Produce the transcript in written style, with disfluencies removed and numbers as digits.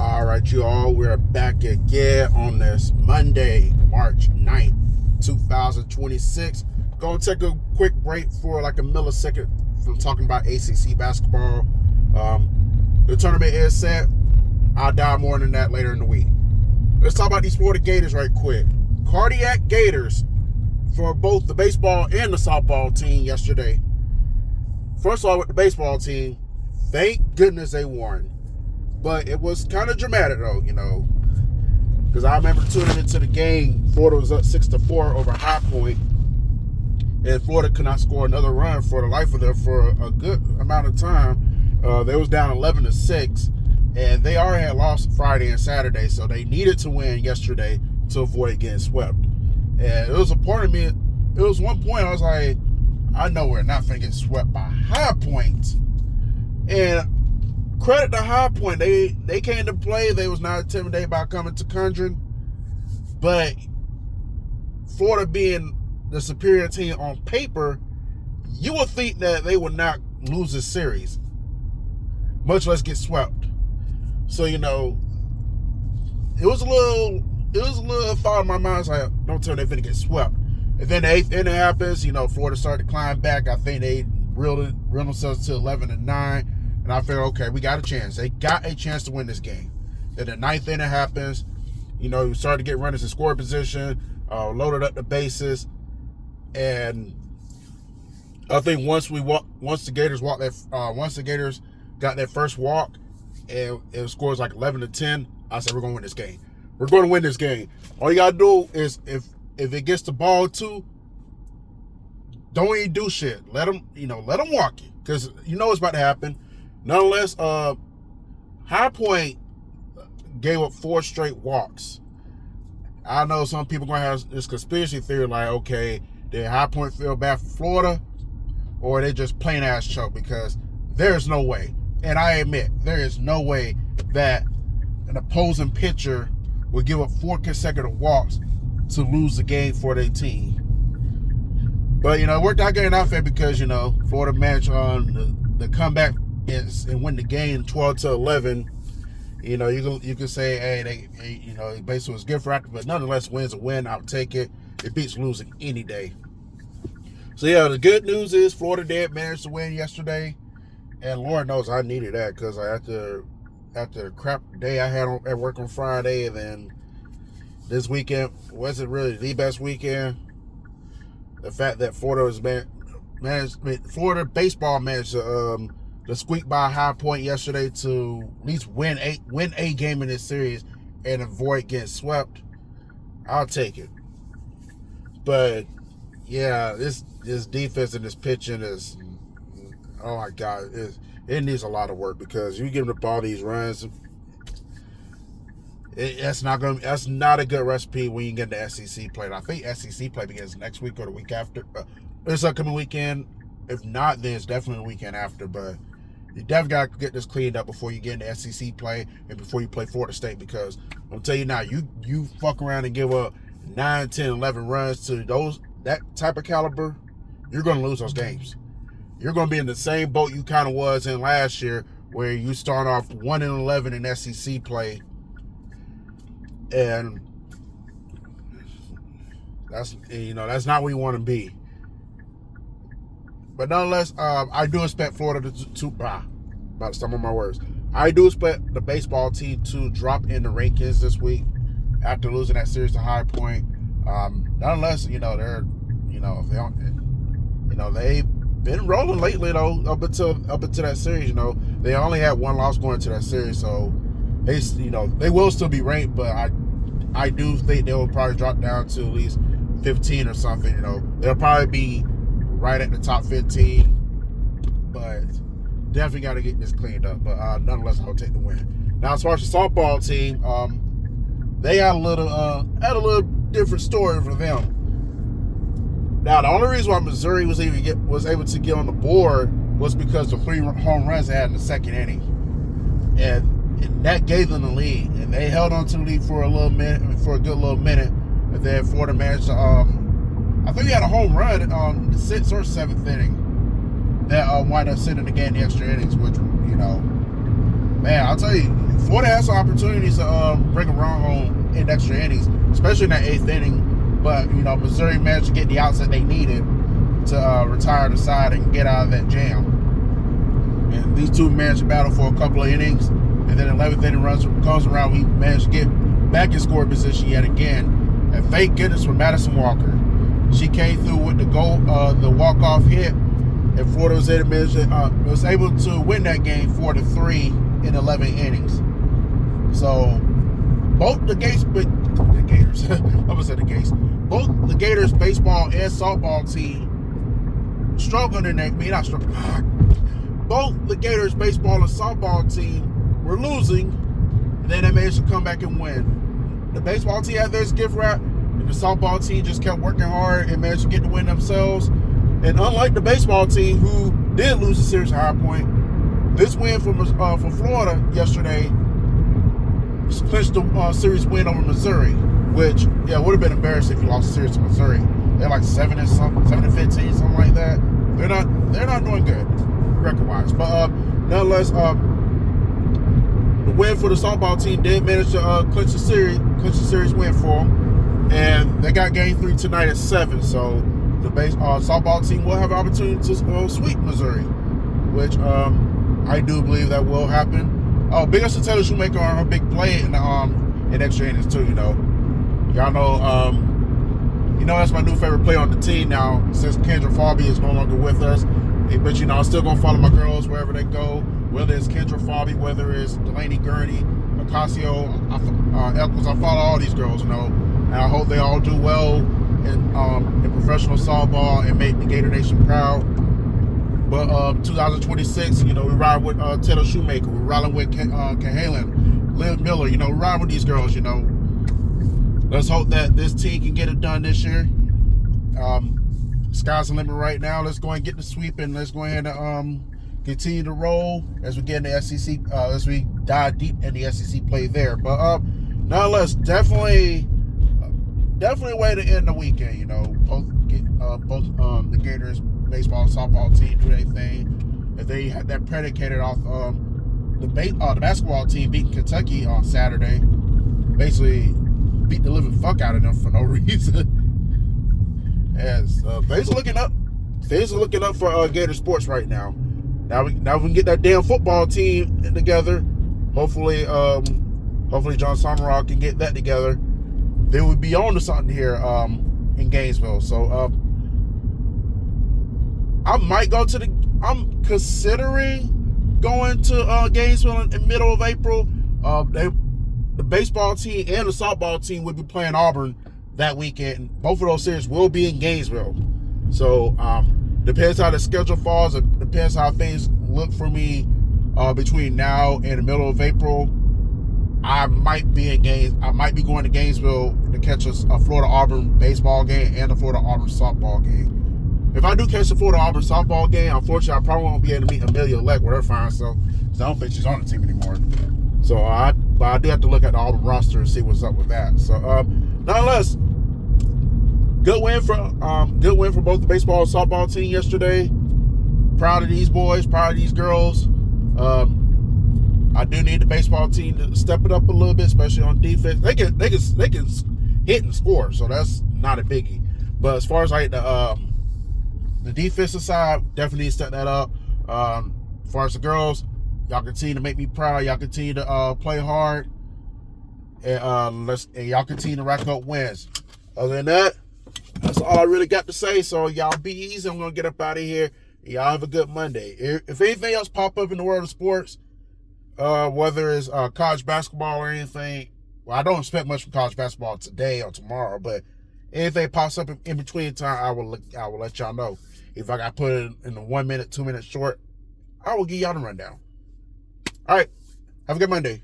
All right, you all, we're back again on this Monday, March 9th, 2026. Gonna take a quick break for like a millisecond from talking about ACC basketball. The tournament is set. I'll dive more than that later in the week. Let's talk about these Florida Gators right quick. Cardiac Gators for both the baseball and the softball team yesterday. First of all, with the baseball team, thank goodness they won. But it was kind of dramatic, though, because I remember tuning into the game. Florida was up 6-4 over High Point, and Florida could not score another run for the life of them for a good amount of time. They was down 11-6, and they already had lost Friday and Saturday, so they needed to win yesterday to avoid getting swept. And it was a part of me. It was one point I was like, I know we're not going to get swept by High Point, and credit to High Point. They came to play. They was not intimidated by coming to Conjuring. But Florida being the superior team on paper, you would think that they would not lose this series, much less get swept. So, it was a little thought in my mind. I was like, don't tell me they're going to get swept. And then the 8th inning happens. Florida started to climb back. I think they reeled themselves to 11-9. And I figured, okay, we got a chance. They got a chance to win this game. Then the 9th inning happens. We started to get runners in scoring position, loaded up the bases, and I think once the Gators got that first walk, and it scores like 11-10, I said we're gonna win this game. We're going to win this game. All you gotta do is if it gets the ball too, don't even do shit. Let them walk it, because what's about to happen. Nonetheless, High Point gave up 4 straight walks. I know some people going to have this conspiracy theory like, okay, did High Point feel bad for Florida, or they just plain ass choke? Because there's no way, and I admit, there is no way that an opposing pitcher would give up 4 consecutive walks to lose the game for their team. But, it worked out good in our favor because, Florida managed on the comeback and win the game 12-11. You can say, hey, they basically was good for after, but nonetheless, wins a win. I'll take it. It beats losing any day. So yeah, the good news is Florida did manage to win yesterday, and Lord knows I needed that, because after the crap day I had at work on Friday, and then this weekend wasn't really the best weekend. The fact that Florida baseball managed to squeak by High Point yesterday to at least win a game in this series and avoid getting swept, I'll take it. But yeah, this defense and this pitching is, oh my God, it needs a lot of work, because you give them the ball these runs, that's not a good recipe when you get the SEC play. I think SEC play begins next week or the week after. This upcoming weekend. If not, then it's definitely the weekend after. But you definitely got to get this cleaned up before you get into SEC play and before you play Florida State, because I'm going to tell you now, you fuck around and give up 9, 10, 11 runs to that type of caliber, you're going to lose those games. You're going to be in the same boat you kind of was in last year, where you start off 1-11 in SEC play, and that's not where you want to be. But nonetheless, I do expect Florida to about to stumble my words. I do expect the baseball team to drop in the rankings this week after losing that series to High Point. Nonetheless, they've been rolling lately though. Up until that series, they only had 1 loss going into that series, so they will still be ranked. But I do think they will probably drop down to at least 15 or something. They'll probably be right at the top 15, but definitely got to get this cleaned up. But nonetheless, I'll take the win. Now, as far as the softball team, they had a little different story for them. Now, the only reason why Missouri was able to get on the board was because the 3 home runs they had in the second inning, and that gave them the lead. And they held on to the lead for a good little minute, and then Florida managed to I think he had a home run on the 6th or 7th inning that wound up sending the game the extra innings, which, man, I'll tell you, Florida has some opportunities to bring a run home in extra innings, especially in that 8th inning. But Missouri managed to get the outs that they needed to retire the side and get out of that jam. And these two managed to battle for a couple of innings, and then 11th inning comes around. We managed to get back in scoring position yet again, and thank goodness for Madison Walker. She came through with the the walk-off hit, and Florida was able to win that game 4-3 in 11 innings. So both the Gators, both the Gators baseball and softball team struggled in that. Both the Gators baseball and softball team were losing, and then they managed to come back and win. The baseball team had their gift wrap, and the softball team just kept working hard and managed to get the win themselves. And unlike the baseball team, who did lose the series at High Point, this win from Florida yesterday clinched the series win over Missouri, which would have been embarrassing if you lost the series to Missouri. They're like 7-15, something like that. They're not doing good record-wise, but nonetheless, the win for the softball team did manage to clinch the series win for them, and they got Game 3 tonight at 7. So the softball team will have an opportunity to sweep Missouri, which I do believe that will happen. Big ups to Taylor Shoemaker on her big play in extra innings too. Y'all know that's my new favorite player on the team now since Kendra Farby is no longer with us. But I'm still gonna follow my girls wherever they go, whether it's Kendra Farby, whether it's Delaney Gurney, Ocasio, Eccles. I follow all these girls, and I hope they all do well in professional softball and make the Gator Nation proud. But 2026, we ride with Taylor Shoemaker, we're riding with Cahalan, Liv Miller, we're riding with these girls, Let's hope that this team can get it done this year. Sky's the limit right now. Let's go and get the sweep, and let's go ahead and continue to roll as we get in the SEC, as we dive deep in the SEC play there. But nonetheless, definitely a way to end the weekend. Both the Gators baseball and softball team do their thing. If they had that predicated off the basketball team beating Kentucky on Saturday, basically beat the living fuck out of them for no reason. Yes, things are looking up. Things are looking up for Gator sports right now. Now we can get that damn football team together. Hopefully John Samaroff can get that together. Then we'll be on to something here in Gainesville. So I'm considering going to Gainesville in middle of April. The baseball team and the softball team will be playing Auburn that weekend. Both of those series will be in Gainesville. So depends how the schedule falls. It depends how things look for me between now and the middle of April. I might be going to Gainesville to catch a Florida Auburn baseball game and a Florida Auburn softball game. If I do catch the Florida Auburn softball game, unfortunately, I probably won't be able to meet Amelia Leck with her fine self, because I don't think she's on the team anymore. So but I do have to look at the Auburn roster and see what's up with that. So nonetheless, good win for both the baseball and softball team yesterday. Proud of these boys, proud of these girls. I do need the baseball team to step it up a little bit, especially on defense. They can hit and score, so that's not a biggie. But as far as like the defensive side, definitely need to step that up. As far as the girls, y'all continue to make me proud. Y'all continue to play hard, and y'all continue to rack up wins. Other than that, that's all I really got to say. So y'all be easy. I'm gonna get up out of here. Y'all have a good Monday. If anything else pop up in the world of sports, whether it's college basketball or anything, well, I don't expect much from college basketball today or tomorrow, but anything pops up in between time, I will let y'all know. If I got put it in a 1 minute, 2 minute short, I will give y'all the rundown. All right, have a good Monday.